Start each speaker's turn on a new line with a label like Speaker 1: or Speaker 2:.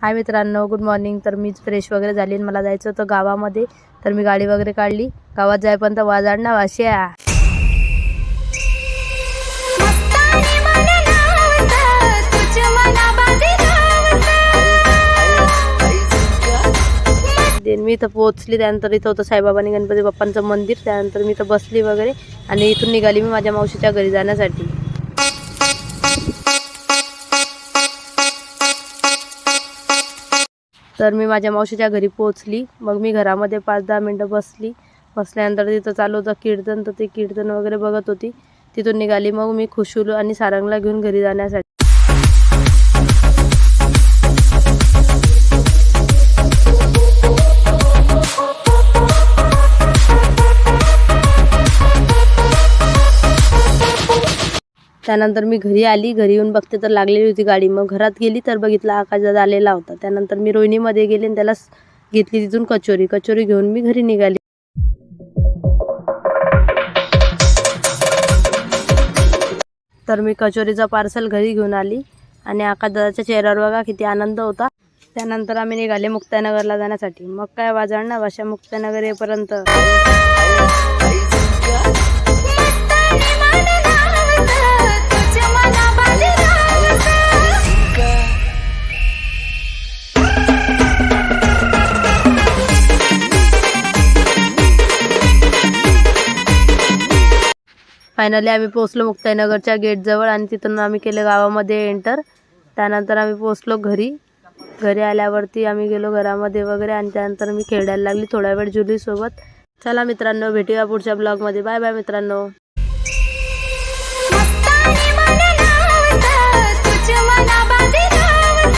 Speaker 1: हाय मित्रांनो, good morning. तर मीच फ्रेश वगैरे झाली आणि मला जायचं होतं गावामध्ये। तर मी गाडी वगैरे काढली। गावात जाईपर्यंत वाजाड ना वाश्या। मी इथं पोहोचली। त्यानंतर इथं होतं साईबाबा आणि गणपती बाप्पांचं मंदिर। त्यानंतर मी इथं बसली वगैरे आणि इथून निघाली मी माझ्या मावशीच्या घरी जाण्यासाठी। तर मी माझ्या मावशीच्या घरी पोहोचली। मग मी घरामध्ये 5-10 मिनिटं बसल्यानंतर तिथं चालू होतं कीर्तन। तर ते कीर्तन वगैरे बघत होती। तिथून निघाली मग मी खुशूल आणि सारंगला घेऊन घरी जाण्यासाठी। त्यानंतर मी घरी आली। घरी येऊन बघते तर लागलेली होती गाडी। मग घरात गेली तर बघितलं आकाशदादा आलेला होता। त्यानंतर मी रोहिणीमध्ये गेले आणि त्याला घेतली तिथून कचोरी घेऊन मी घरी निघाली। तर मी कचोरीचा पार्सल घरी घेऊन आली आणि आकाशदादाच्या चेहऱ्यावर बघा किती आनंद होता। त्यानंतर आम्ही निघाले मुक्ताईनगरला जाण्यासाठी। मग काय वाजणार भाषा मुक्ताईनगर येईपर्यंत। फायनली आम्ही पोहोचलो मुक्ताईनगरच्या गेटजवळ आणि तिथून आम्ही केलं गावामध्ये एंटर। त्यानंतर आम्ही पोहोचलो घरी आल्यावरती आम्ही गेलो घरामध्ये वगैरे आणि त्यानंतर मी खेळायला लागली थोडा वेळ जुलीसोबत। चला मित्रांनो, भेटूया पुढच्या ब्लॉगमध्ये। बाय बाय मित्रांनो।